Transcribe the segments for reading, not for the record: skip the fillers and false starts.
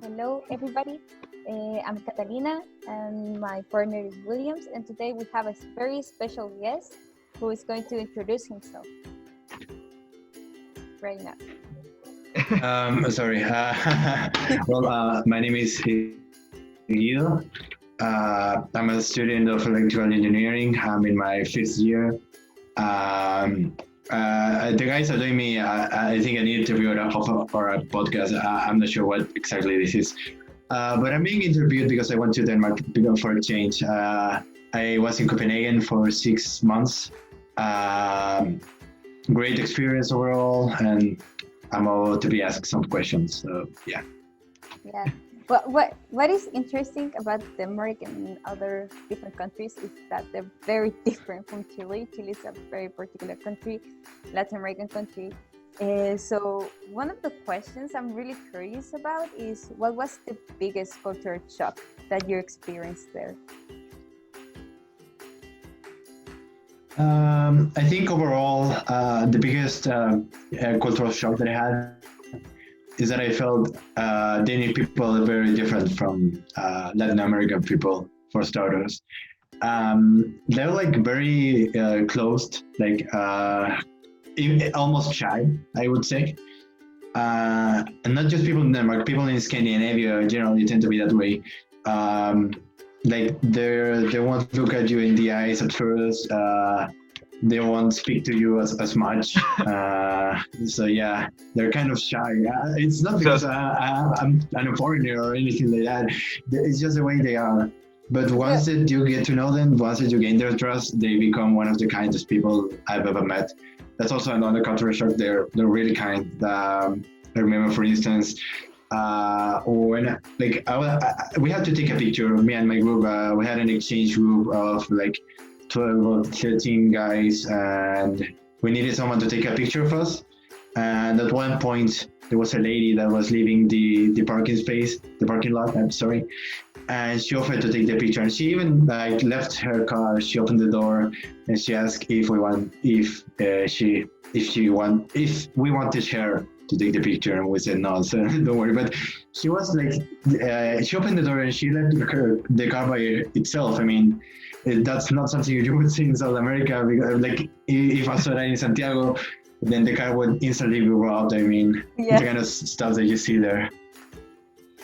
Hello, everybody. I'm Catalina, and my partner is Williams. And today we have a very special guest who is going to introduce himself right now. Sorry. My name is Guido. I'm a student of electrical engineering. I'm in my fifth year. The guys are doing me, I think, an interview for a podcast. I'm not sure what exactly this is. But I'm being interviewed because I went to Denmark for a change. I was in Copenhagen for 6 months. Great experience overall, and I'm about to be asked some questions. So, yeah. Yeah. What is interesting about Denmark and other different countries is that they're very different from Chile. Chile is a very particular country, Latin American country. So one of the questions I'm really curious about is what was the biggest culture shock that you experienced there? I think overall, the biggest cultural shock that I had is that I felt Danish people are very different from Latin American people, for starters. They're like very closed, like almost shy, I would say. And not just people in Denmark, people in Scandinavia generally tend to be that way. Like they won't look at you in the eyes at first. They won't speak to you as much. So yeah, they're kind of shy. It's not because I'm a foreigner or anything like that. It's just the way they are. But once that you get to know them, once that you gain their trust, they become one of the kindest people I've ever met. That's also another cultural shock. They're really kind. I remember, for instance, when we had to take a picture. Me and my group, we had an exchange group of like 12 or 13 guys, and we needed someone to take a picture of us. And at one point, there was a lady that was leaving the parking lot. I'm sorry, and she offered to take the picture. And she even like left her car. She opened the door and she asked if we wanted her to take the picture, and we said no, so don't worry. But she was like, she opened the door and she left the car by itself. I mean, that's not something you would see in South America. Because, like, if I saw that in Santiago, then the car would instantly be robbed. I mean, the kind of stuff that you see there.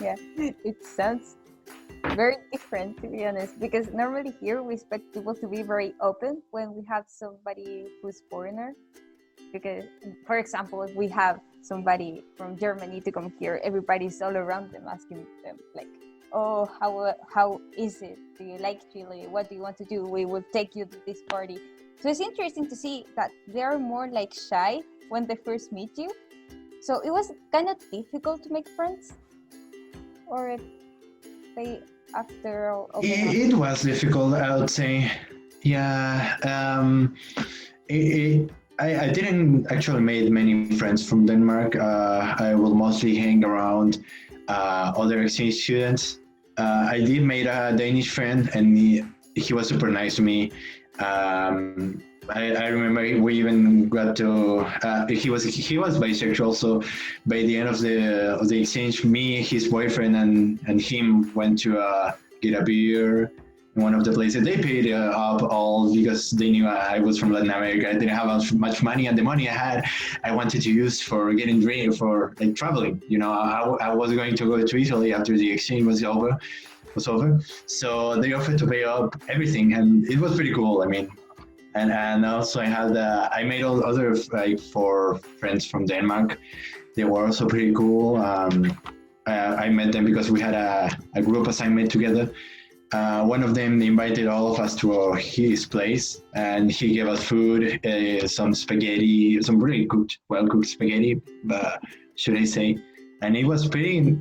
Yeah, it sounds very different, to be honest, because normally here we expect people to be very open when we have somebody who's foreigner. Because, for example, if we have somebody from Germany to come here, everybody's all around them asking them like, oh, how is it? Do you like Chile? What do you want to do? We will take you to this party. So it's interesting to see that they're more like shy when they first meet you. So it was kind of difficult to make friends, or if they after all. It was difficult, I would say. Yeah. I didn't actually make many friends from Denmark. I will mostly hang around other exchange students. I did make a Danish friend, and he was super nice to me. I remember we even got to. He was bisexual, so by the end of the exchange, me, his boyfriend, and him went to get a beer. One of the places they paid up all because they knew I was from Latin America. I didn't have much money, and the money I had, I wanted to use for getting drink, for like traveling. You know, I was going to go to Italy after the exchange was over. So they offered to pay up everything, and it was pretty cool. I mean, and also I made all other like 4 friends from Denmark. They were also pretty cool. I met them because we had a group assignment together. One of them invited all of us to his place, and he gave us food, some spaghetti, some really well-cooked spaghetti, should I say. And it was pretty,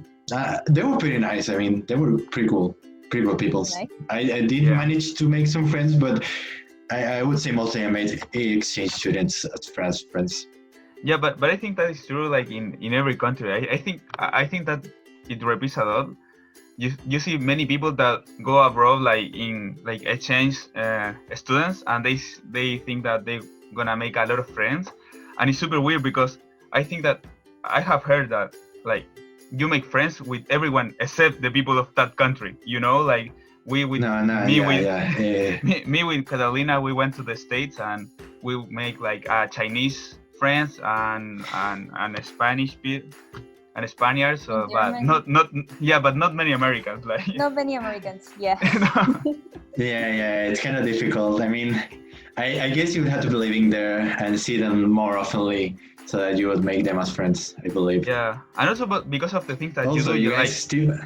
they were pretty nice. I mean, they were pretty cool people. Nice. I did manage to make some friends, but I would say mostly I made exchange students as friends. Yeah, but I think that is true, like in every country. I think that it repeats a lot. You see many people that go abroad like in like exchange students, and they think that they're gonna make a lot of friends, and it's super weird because I think that I have heard that like you make friends with everyone except the people of that country. You know, like we with No, me yeah, with yeah. me with Catalina, we went to the States and we make like Chinese friends and and Spaniards, In but German, not many Americans. Like not many Americans. Yeah. Yeah, it's kind of difficult. I mean, I guess you would have to be living there and see them more oftenly so that you would make them as friends, I believe. yeah, and also but because of the things that Also, you you like, guys still.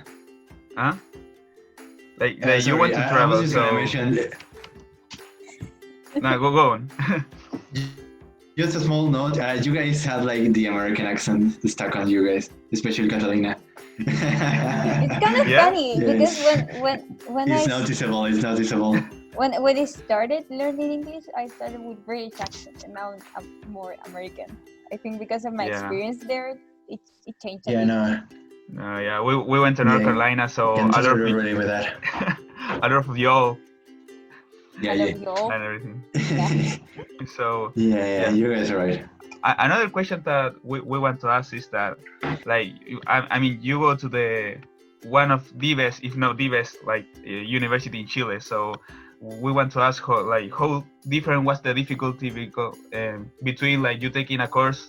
huh? Like you want Sorry, to I was travel, just so gonna mention no, go on. just a small note. You guys had like the American accent stuck on you guys, especially Catalina. It's kind of Yeah? funny because Yes. when It's noticeable. It's noticeable. when I started learning English, I started with British accent, and now I'm more American. I think because of my Yeah. experience there, it changed a Yeah, bit. no. Yeah, we went to North Yeah, Carolina, so can a lot totally of relate with that. a lot of y'all Yeah, I yeah. love you all. and everything. Yeah. So Yeah, you guys are right. another question that we want to ask is that, like, I mean, you go to the one of the best, if not the best, like university in Chile. So we want to ask how different was the difficulty between like you taking a course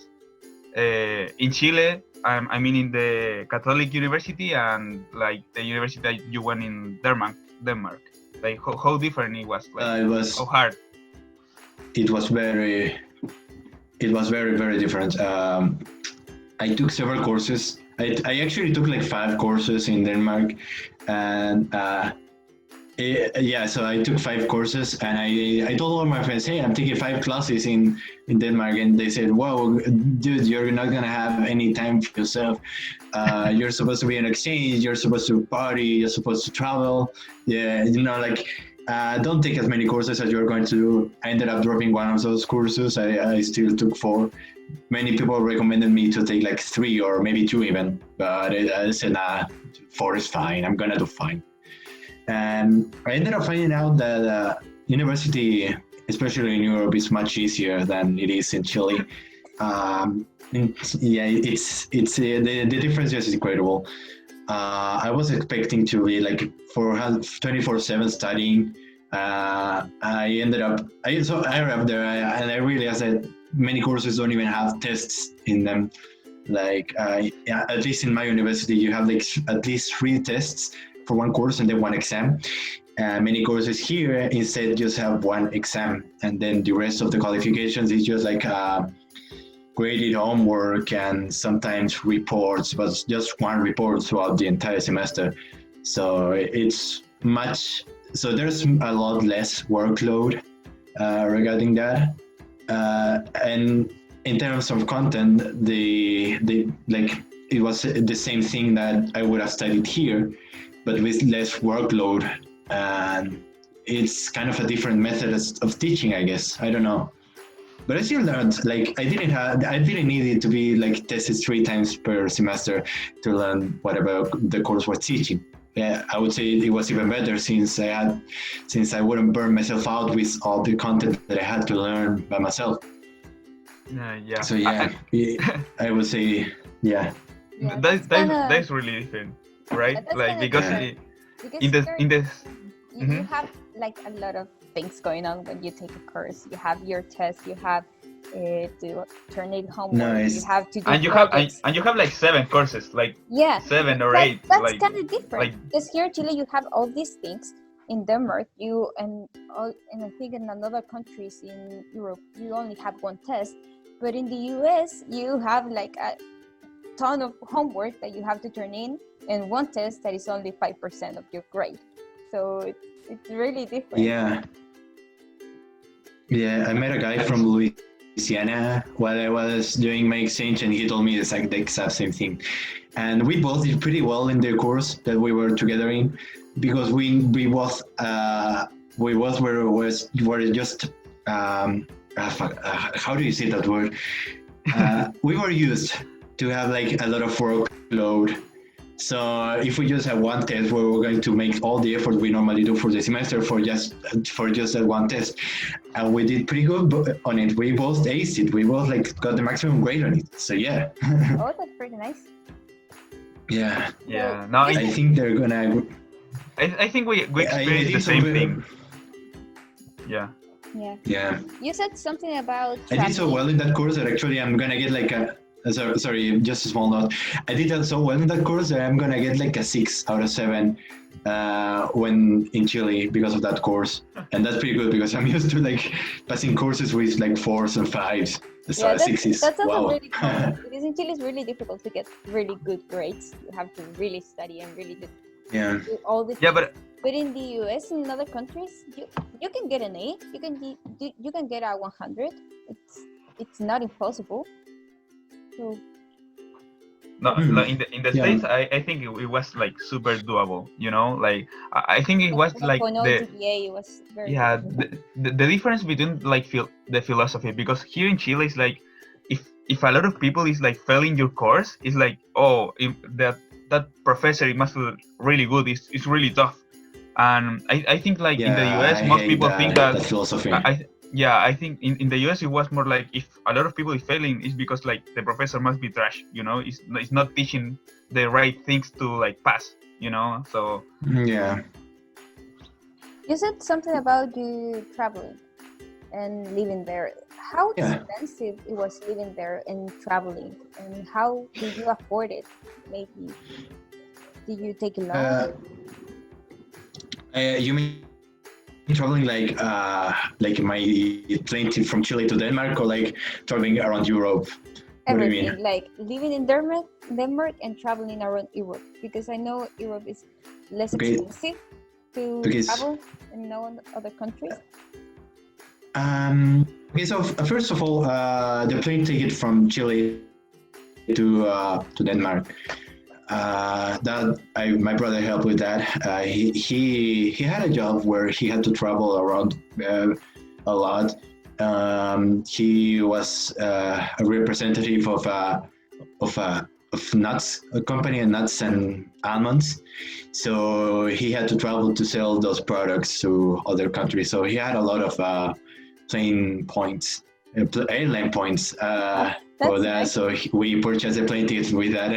in Chile. I mean, in the Catholic University and like the university that you went in Denmark. Like how different it was, like It was how hard. it was very very different. I took several courses. I actually took like 5 courses in Denmark, and so I took 5 courses, and I told all my friends, hey, I'm taking 5 classes in Denmark, and they said, wow, dude, you're not gonna have any time for yourself. You're supposed to be on exchange, you're supposed to party, you're supposed to travel. Yeah, like don't take as many courses as you're going to do. I ended up dropping one of those courses. I still took 4. Many people recommended me to take like 3 or maybe 2 even, but I said, nah, 4 is fine, I'm gonna do fine. And I ended up finding out that university, especially in Europe, is much easier than it is in Chile. The difference is incredible. I was expecting to be like for 24/7 studying. I ended up I arrived there and I realized that many courses don't even have tests in them. Like at least in my university, you have like at least 3 tests for one course and then 1 exam. Many courses here instead just have 1 exam, and then the rest of the qualifications is just like graded homework and sometimes reports, but just 1 report throughout the entire semester. So there's a lot less workload regarding that. And in terms of content, it was the same thing that I would have studied here, but with less workload, and it's kind of a different method of teaching, I guess. I don't know, but I still learned. Like I didn't need it to be like tested 3 times per semester to learn whatever the course was teaching. Yeah, I would say it was even better since I wouldn't burn myself out with all the content that I had to learn by myself. Yeah. So yeah, I would say yeah. Yeah, That's really different, right? that's Like kinda because different. Because in this you have like a lot of things going on when you take a course. You have your test, you have to turn in homework, Nice. you have to do and you have projects. and you have like 7 courses, like Yeah, 7 or that, 8. that's Like kind of different like because here in Chile you have all these things. In Denmark, and I think in other countries in Europe, you only have 1 test. But in the US, you have like a ton of homework that you have to turn in, and 1 test that is only 5% of your grade. So it's really different. Yeah, I met a guy from Louisiana while I was doing my exchange, and he told me it's like the exact same thing. And we both did pretty well in the course that we were together in, because we both were just how do you say that word? We were used to have like a lot of workload. So if we just have 1 test, we were going to make all the effort we normally do for the semester for just that 1 test, and we did pretty good on it. We both aced it. We both like got the maximum grade on it. So yeah. Oh, that's pretty nice. Yeah, Yeah. No, I think they're gonna. I think we I experience think the so. same thing. Yeah. Yeah. Yeah, You said something about I did so traveling. well in that course that actually I'm gonna get like a. Sorry, just a small note. I did that so well in that course that I'm gonna get like a 6 out of 7 when in Chile because of that course, and that's pretty good because I'm used to like passing courses with like 4s and 5s. So Yeah, a 6 is that's also wow. really common because in Chile it's really difficult to get really good grades. You have to really study and really Yeah. do all the Yeah, things. but In the US and in other countries, you can get an A. You can get a 100. It's not impossible. So no, Hmm. like in the Yeah. States, I think it was like super doable. You know, like I think it was like 1.0 GPA was very yeah good. the difference between like the philosophy, because here in Chile is like if a lot of people is like failing your course, it's like, oh, if that professor, it must be really good, it's really tough. And I think like in the Yeah, US I most hate people think that that philosophy. I think in the US it was more like if a lot of people is failing, it's because like the professor must be trash, you know, it's not teaching the right things to like pass, you know. So Yeah. You said something about you traveling and living there. How Yeah. expensive it was living there and traveling, and how did you afford it? Maybe did you take a loan? You mean traveling like my plane trip from Chile to Denmark, or like traveling around Europe? What do you Everything, mean? like living in Denmark and traveling around Europe, because I know Europe is less Okay. expensive to Okay. travel in no other countries. Okay. So first of all, the plane ticket from Chile to Denmark. My brother helped with that. He had a job where he had to travel around a lot. He was a representative of nuts, a company of nuts and almonds. So he had to travel to sell those products to other countries. So he had a lot of plane points, airline points for That's that. nice. So we purchased the plane tickets with that.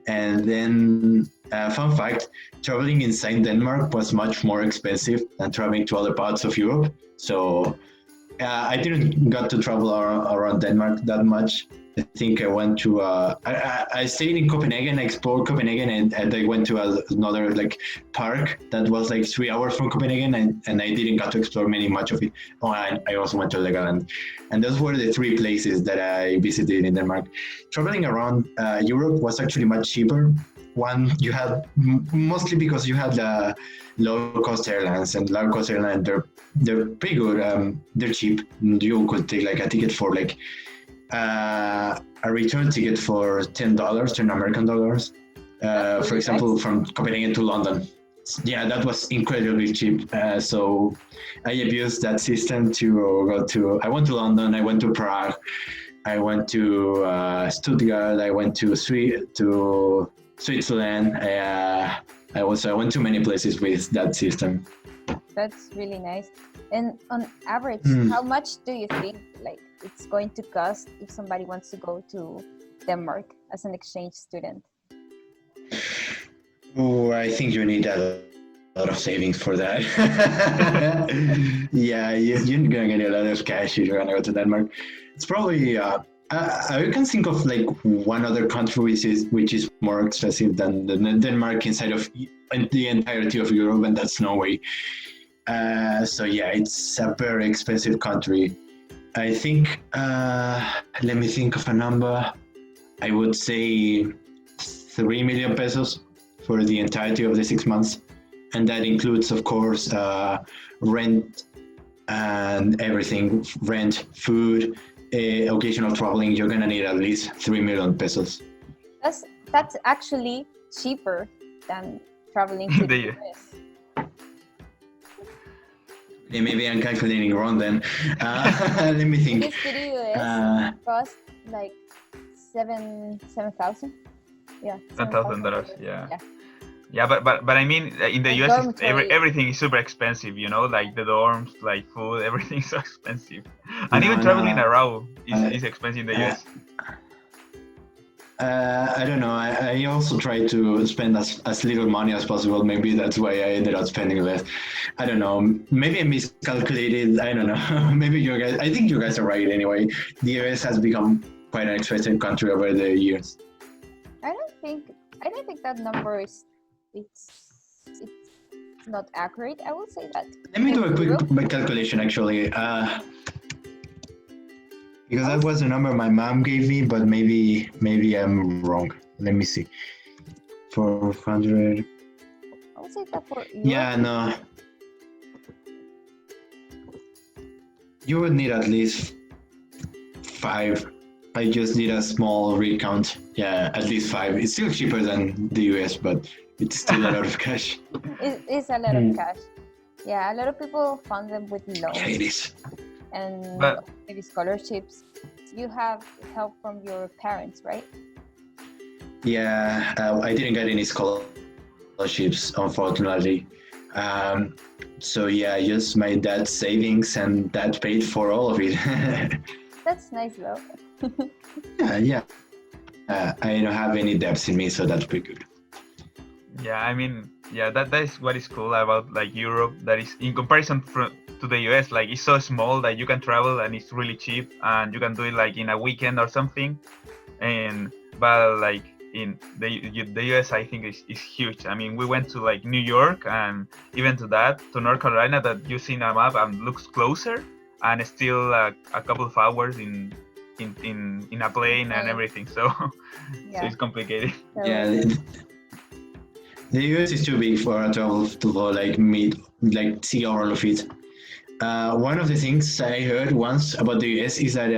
And then, fun fact, traveling inside Denmark was much more expensive than traveling to other parts of Europe. So I didn't got to travel around Denmark that much. I think I went to I stayed in Copenhagen, I explored Copenhagen, and I went to another like park that was like 3 hours from Copenhagen, and I didn't got to explore much of it. Oh, I also went to Legoland, and those were the 3 places that I visited in Denmark. Traveling around Europe was actually much cheaper. One, you had mostly because you had low cost airlines, and low cost airlines they're pretty good. They're cheap. You could take like a ticket for like a return ticket for $10, $10 American. For example, nice. from Copenhagen to London. Yeah, that was incredibly cheap. So I abused that system to go to. I went to London. I went to Prague. I went to Stuttgart. I went to Switzerland. I went to many places with that system. That's really nice. And on average, Hmm. how much do you think like it's going to cost if somebody wants to go to Denmark as an exchange student? Oh, I think you need a lot of savings for that. Yeah, you're gonna get a lot of cash if you're gonna go to Denmark. It's probably I can think of like one other country which is more expensive than Denmark inside of the entirety of Europe, and that's Norway. So yeah, it's a very expensive country. I think. Let me think of a number. I would say 3 million pesos for the entirety of the 6 months, and that includes, of course, rent and everything: rent, food, occasional traveling. You're gonna need at least 3 million pesos. That's actually cheaper than traveling to the the US. Okay, maybe I'm calculating wrong then. Let me think. Because to the US cost like 7,000. Yeah, $10,000. Yeah. Yeah, but I mean, in the And US, dormitory. everything is super expensive. You know, like the dorms, like food, everything's so expensive. And even No, traveling no. around is expensive in the US. I don't know. I also try to spend as little money as possible. Maybe that's why I ended up spending less. I don't know. Maybe I miscalculated. I don't know. Maybe you guys. I think you guys are right. Anyway, the US has become quite an expensive country over the years. I don't think that number is it's not accurate. I will say that. Let me do a Europe- quick calculation, actually. Because that was the number my mom gave me, but maybe I'm wrong. Let me see. 400. I would say that for Europe, Yeah, no. You would need at least 5. I just did a small recount. Yeah, at least 5. It's still cheaper than the US, but it's still a lot of cash. it's a lot of cash. Yeah, a lot of people fund them with loans Yeah, it is. and But- maybe scholarships. You have help from your parents, right? Yeah, I didn't get any scholarships, unfortunately. So yeah, just my dad's savings, and that paid for all of it. That's nice though. Yeah. I don't have any debts in me, so that's pretty good. Yeah, I mean, yeah, that is what is cool about like Europe. That is in comparison to the US, like it's so small that you can travel and it's really cheap, and you can do it like in a weekend or something. But like in the US, I think is huge. I mean, we went to like New York, and even to North Carolina, that you see in a map and looks closer, and it's still a couple of hours in a plane and everything. So, so Yeah. it's complicated. So, Yeah, the US is too big for a travel to go see all of it. One of the things I heard once about the US is that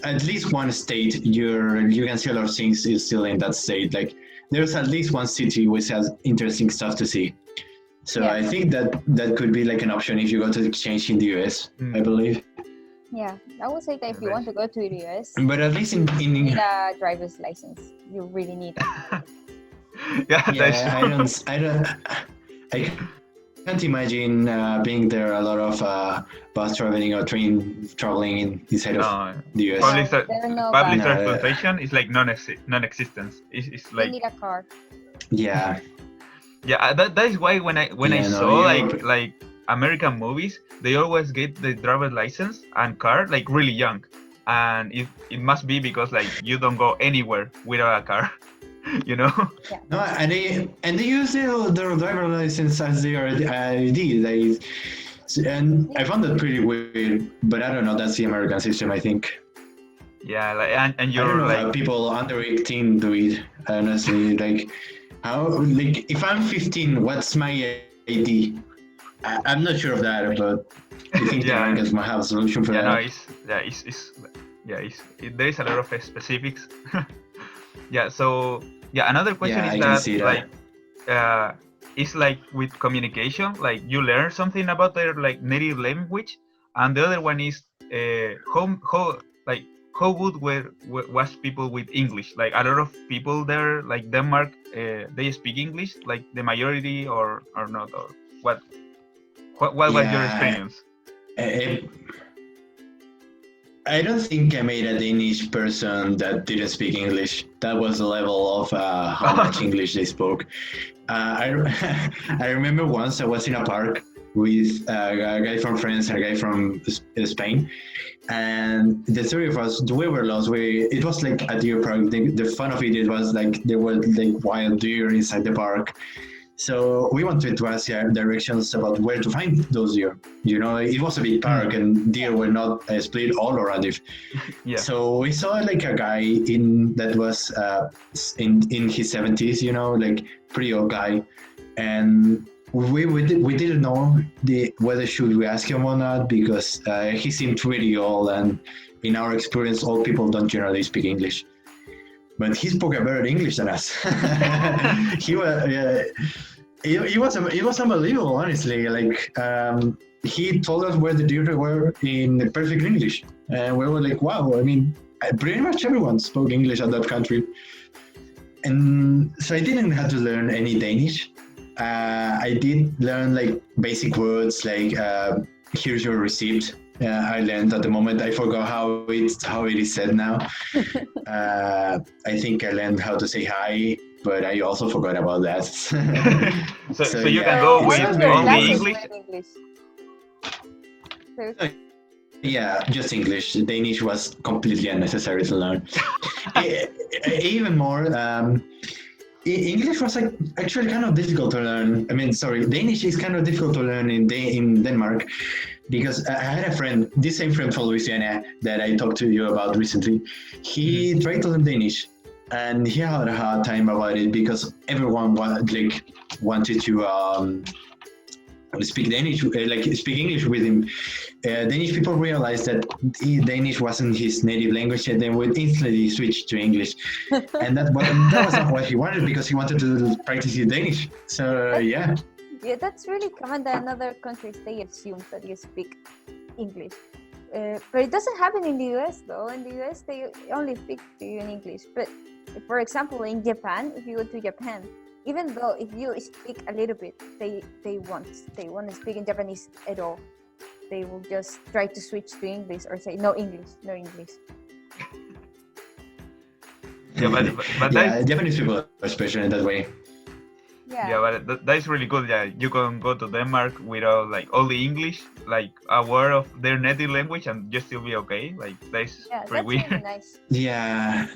at least one state you can see a lot of things is still in that state. Like there's at least one city which has interesting stuff to see. So Yeah. I think that could be like an option if you go to exchange in the US, I believe. yeah, I would say that if you want to go to the US, But at least you need a driver's license. You really need it. Yeah, that's yeah, I can't imagine being there a lot of bus traveling or train traveling inside of no, the US. Public No, there are no public buses. transportation is like non-existence. It's You like need a car. Yeah, yeah, that is why when I Yeah, no, saw Europe- like American movies, they always get the driver's license and car like really young, and it must be because like you don't go anywhere without a car, you know. no, and they use their driver license as their ID. And I found that pretty weird, but I don't know. That's the American system, I think. Yeah, like and I don't you're know how like people under 18 do it. Honestly, like how like if I'm 15, what's my ID? I'm not sure of that, but I think the Yeah. Americans might have a solution for yeah, no, that. there is a lot of specifics. Yeah, so yeah, another question Yeah, I is can that see that. like it's like with communication, like you learn something about their like native language, and the other one is how good was people with English? Like a lot of people there, like Denmark, they speak English, like the majority or not, or what was your Yeah. experience? I don't think I made a Danish person that didn't speak English. That was the level of how much English they spoke. I remember once I was in a park with a guy from France and a guy from Spain, and the three of us, we were lost. It was like a deer park. The fun of it was like there were like wild deer inside the park. So we wanted to ask directions about where to find those deer. You know, it was a big park and deer were not split all around it. Yeah. So we saw like a guy that was in his 70s, you know, like pretty old guy, and we didn't know whether should we ask him or not because he seemed pretty old, and in our experience, old people don't generally speak English. But he spoke a better English than us. He was, it was unbelievable, honestly. Like he told us where the deer were in perfect English, and we were like, wow. I mean, pretty much everyone spoke English at that country, and so I didn't have to learn any Danish. I did learn like basic words like "here's your receipt," I learned at the moment. I forgot how it is said now. I think I learned how to say hi, but I also forgot about that. So you yeah, can go So with all it's of your very only classes English. were in English. So, Yeah, just English. Danish was completely unnecessary to learn. Even more, English was like actually kind of difficult to learn. I mean, sorry, Danish is kind of difficult to learn in Denmark because I had a friend, this same friend from Louisiana that I talked to you about recently. He tried to learn Danish, and he had a hard time about it because everyone wanted to speak Danish, speak English with him. Danish people realized that Danish wasn't his native language, and they would instantly switch to English. And that was not what he wanted because he wanted to practice his Danish. So yeah. yeah, that's really common that in other countries they assume that you speak English. But it doesn't happen in the US though. In the US, they only speak to you in English. But for example, in Japan, if you go to Japan, even though if you speak a little bit, they won't to speak in Japanese at all. They will just try to switch to English or say no English. Yeah, but Yeah, Japanese people are special in that way. yeah, but that is really good. Yeah, you can go to Denmark without like only English, like aware of their native language, and just still be okay. Like that's Yeah, pretty that's weird. really nice. Yeah.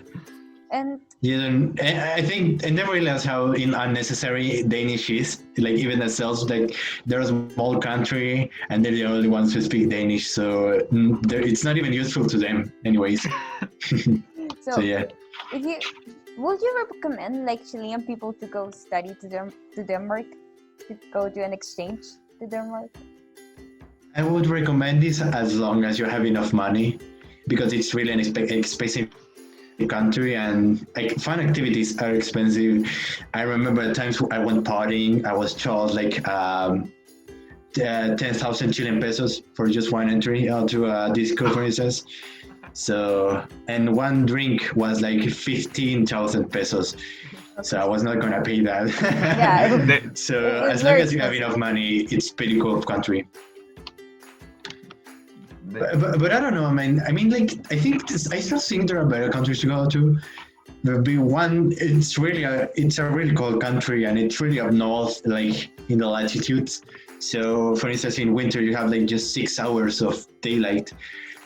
And I think I never realized how unnecessary Danish is. Like even themselves, like they're a small country and they're the only ones who speak Danish, so it's not even useful to them, anyways. So yeah. Would you recommend like Chilean people to go study to Denmark, to go do an exchange to Denmark? I would recommend this as long as you have enough money, because it's really an expensive country and like fun activities are expensive. I remember times I went partying, I was charged like 10,000 Chilean pesos for just one entry to a disco, for instance. So, and one drink was like 15,000 pesos. So I was not gonna pay that. Yeah. So It's as long very as you have enough money, it's pretty cool country. But I don't know, man. I mean, like, I still think there are better countries to go to. There'll be one. It's a really cold country, and it's really up north, like in the latitudes. So, for instance, in winter you have like just 6 hours of daylight,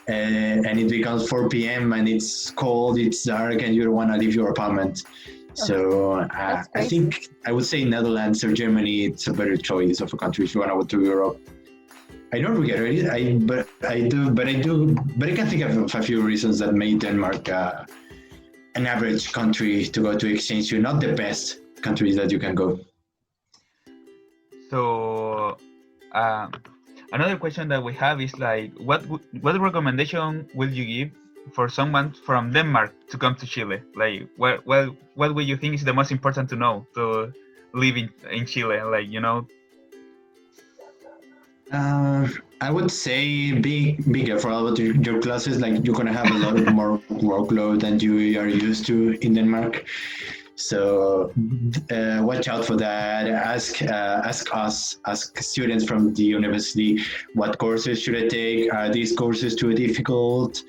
and it becomes 4 p.m. and it's cold, it's dark, and you don't want to leave your apartment. So I think I would say Netherlands or Germany. It's a better choice of a country if you want to go to Europe. I don't regret it. But I can think of a few reasons that made Denmark an average country to go to exchange to, not the best countries that you can go. So, another question that we have is like, what recommendation will you give for someone from Denmark to come to Chile? Like, what would you think is the most important to know to live in Chile? Like, you know. I would say be careful about your classes. Like you're gonna have a lot more workload than you are used to in Denmark. So watch out for that. Ask students from the university, what courses should I take? Are these courses too difficult?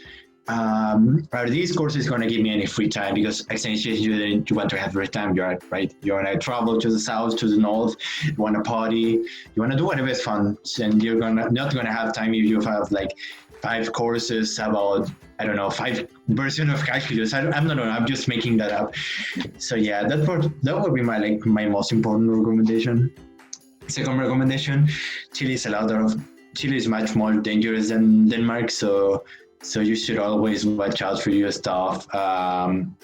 Are these courses going to give me any free time? Because exchange student, you want to have free time, right? You want to travel to the south, to the north, you want to party, you want to do whatever is fun, and you're not going to have time if you have like 5 courses about, I don't know, 5 versions of calculus. I don't know, I'm just making that up. So yeah, that would be my most important recommendation. Second recommendation, Chile is much more dangerous than Denmark, so you should always watch out for your stuff.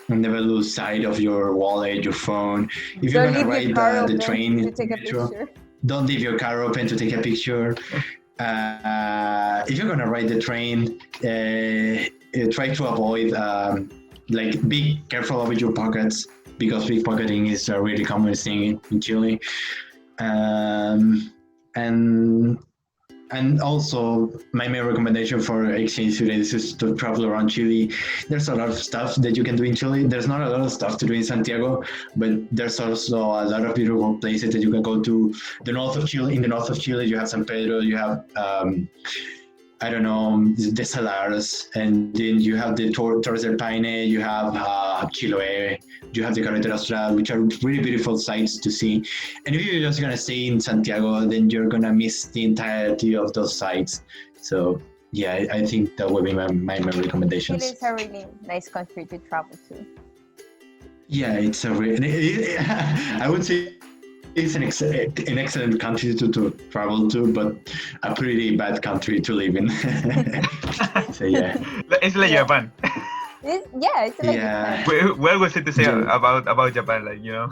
Never lose sight of your wallet, your phone. If you're gonna ride the train, to take a picture. Don't leave your car open to take a picture. If you're gonna ride the train, try to avoid be careful with your pockets, because pickpocketing is a really common thing in Chile. And also, my main recommendation for exchange students is to travel around Chile. There's a lot of stuff that you can do in Chile. There's not a lot of stuff to do in Santiago, but there's also a lot of beautiful places that you can go to. The north of Chile. In the north of Chile, you have San Pedro. You have I don't know, the Salares, and then you have the Torres del Paine, you have Chiloé, you have the Carretera Austral, which are really beautiful sites to see. And if you're just gonna stay in Santiago, then you're gonna miss the entirety of those sites. So yeah, I think that would be my main recommendations. Chile is a really nice country to travel to. Yeah, it's a really, I would say it's an excellent country to travel to, but a pretty bad country to live in. So yeah. It's like Yeah. Japan. It's like Yeah. Japan. What was it to say Yeah. about Japan? Like, you know.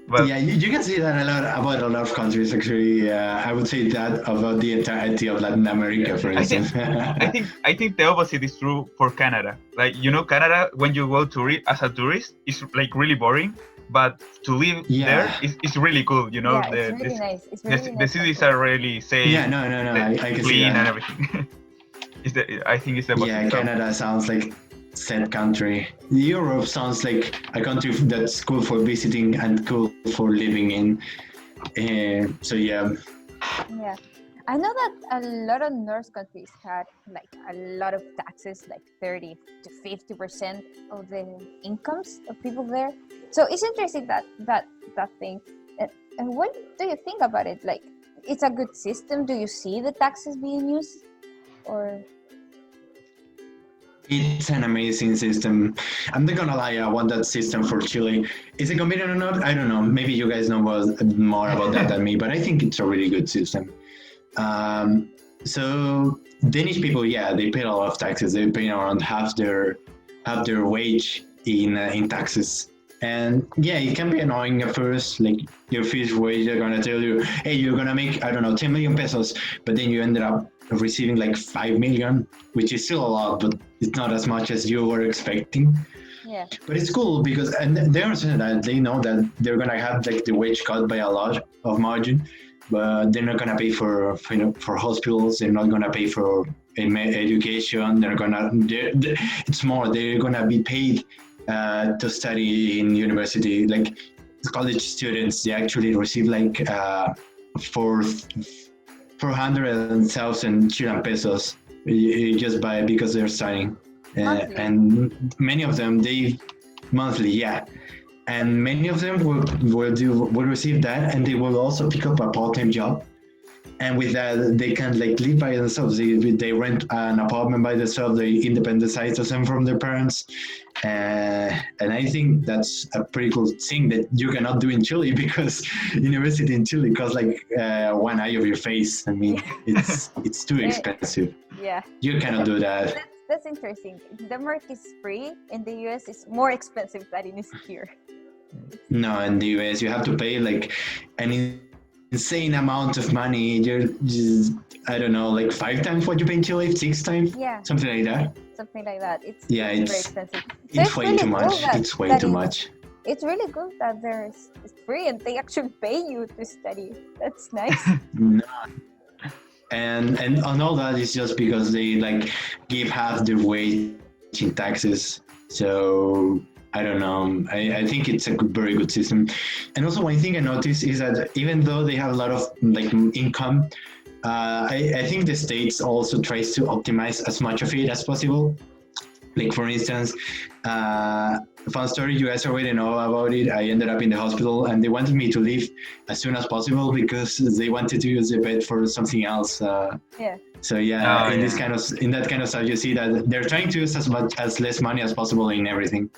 But Yeah, you can say that a lot about a lot of countries. Actually, I would say that about the entirety of Latin America, for instance. I think the opposite is true for Canada. Like, you know, Canada, when you go to as a tourist, it's like really boring. But to live Yeah. there is really cool. You know, Yeah, it's really nice. It's really the nice cities country. are really safe. Yeah, no, I can see clean and that. everything. I think it's the most. Yeah, Canada sounds like sad country. Europe sounds like a country that's cool for visiting and cool for living in. So yeah, Yeah. I know that a lot of North countries had like a lot of taxes, like 30 to 50% of the incomes of people there. So it's interesting that thing. And what do you think about it? Like, it's a good system. Do you see the taxes being used, or? it's an amazing system. I'm not gonna lie, I want that system for Chile. Is it convenient or not? I don't know. Maybe you guys know more about that than me, but I think it's a really good system. So Danish people, yeah, they pay a lot of taxes. They pay around half their wage in taxes. And yeah, it can be annoying at first. Like your first wage, they're gonna tell you, "Hey, you're gonna make 10 million pesos," but then you ended up receiving like 5 million, which is still a lot, but it's not as much as you were expecting. Yeah. But it's cool because and they understand that they know that they're gonna have like the wage cut by a lot of margin, but they're not gonna pay for hospitals. They're not gonna pay for education. It's more. They're gonna be paid to study in university. Like college students, they actually receive like 400,000 Chilean pesos just because they're studying. Monthly. And many of them they monthly, yeah, and many of them will receive that, and they will also pick up a part-time job, and with that they can like live by themselves. They rent an apartment by themselves. They independize themselves from their parents, and I think that's a pretty cool thing that you cannot do in Chile because university in Chile costs like one eye of your face. I mean, it's too expensive. Yeah. You cannot do that. That's interesting. Denmark is free. In the US, it's more expensive than it is here. No, in the US, you have to pay like an insane amount of money. You're just, I don't know, like 5 times what you pay in Chile, 6 times, Yeah, something like that. something like that. It's Yeah, very it's expensive. So it's way really too much. cool that- It's way that too much. It's really good that it's free and they actually pay you to study. That's nice. No. And all that is just because they like give half their wage in taxes. So I don't know. I think it's a very good system. And also one thing I noticed is that even though they have a lot of like income, I think the states also tries to optimize as much of it as possible. Like for instance, fun story, you guys already know about it. I ended up in the hospital and they wanted me to leave as soon as possible because they wanted to use the bed for something else. Yeah. So yeah, in yeah. that kind of stuff, you see that they're trying to use as less money as possible in everything.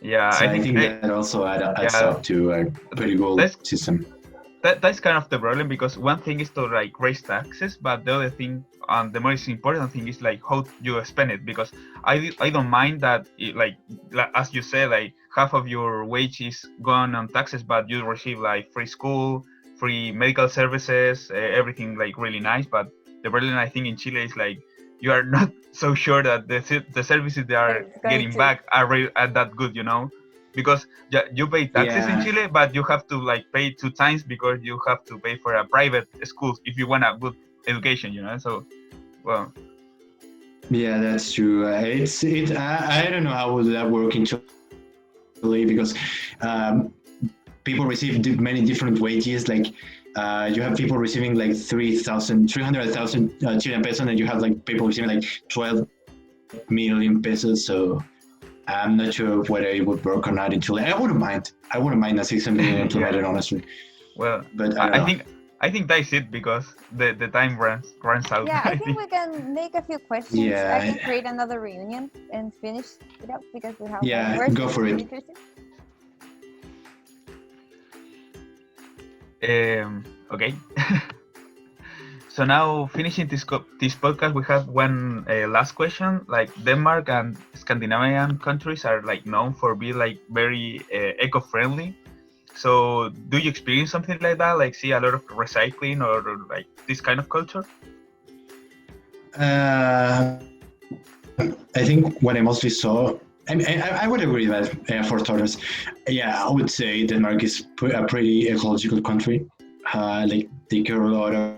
Yeah, So I think that also adds up to a pretty good system. That's kind of the problem because one thing is to like raise taxes, but the other thing and the most important thing is like how you spend it. Because I don't mind that like as you say, like half of your wage is gone on taxes, but you receive like free school, free medical services, everything like really nice. But the problem I think in Chile is like you are not so sure that the services they are getting back are that good, you know. Because you pay taxes in Chile, but you have to like pay 2 times because you have to pay for a private school if you want a good education, you know. So, well. Yeah, that's true. I don't know how would that work in Chile because people receive many different wages. Like you have people receiving like 300,000 Chilean pesos, and you have like people receiving like 12 million pesos. So I'm not sure whether it would work or not in Chile. I wouldn't mind. I wouldn't mind a 600 million implemented, honestly. Well, But I think that's it because the time runs out. Yeah, I think we can make a few questions. Yeah. I can create another reunion and finish it up because we have Yeah, more go for it. interesting. Okay. So now finishing this podcast, we have one last question. Like Denmark and Scandinavian countries are like known for being like very eco-friendly. So do you experience something like that? Like see a lot of recycling or like this kind of culture? I think what I mostly saw, I would agree that for starters, I would say Denmark is a pretty ecological country. Like they care a lot of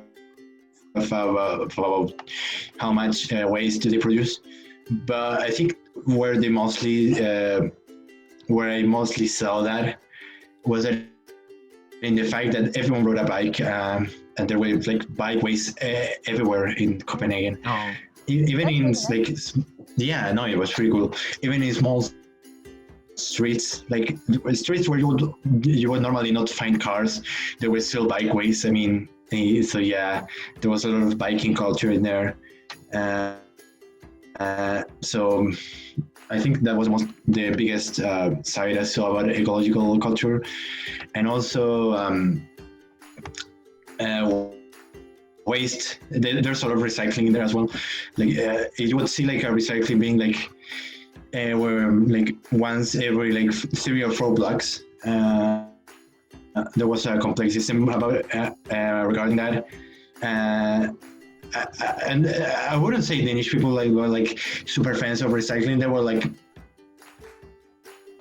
about how much waste do they produce. But I think where I mostly saw that was that in the fact that everyone rode a bike, and there were like bikeways everywhere in Copenhagen. Oh. Even in That's like, it was pretty cool. Even in small streets, like streets where you would normally not find cars, there were still bikeways. I mean, so there was a lot of biking culture in there. So I think that was the biggest side I saw about ecological culture, and also waste. There's a lot of recycling there as well. Like you would see like a recycling being like where like once every like 3 or 4 blocks. There was a complex system about regarding that. And I wouldn't say Danish people were like super fans of recycling. They were like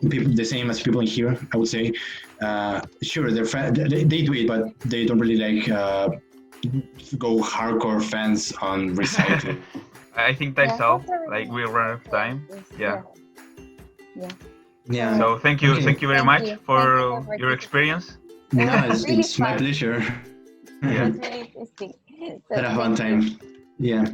people the same as people in here. I would say, sure, they do it, but they don't really like go hardcore fans on recycling. I think that's all. Like we run out of time. Yeah. Yeah. So thank you very Thank much you. for Thank you for your experience. No, Really it's my fun. pleasure. It was really interesting. So Had a fun thank you. time. Yeah.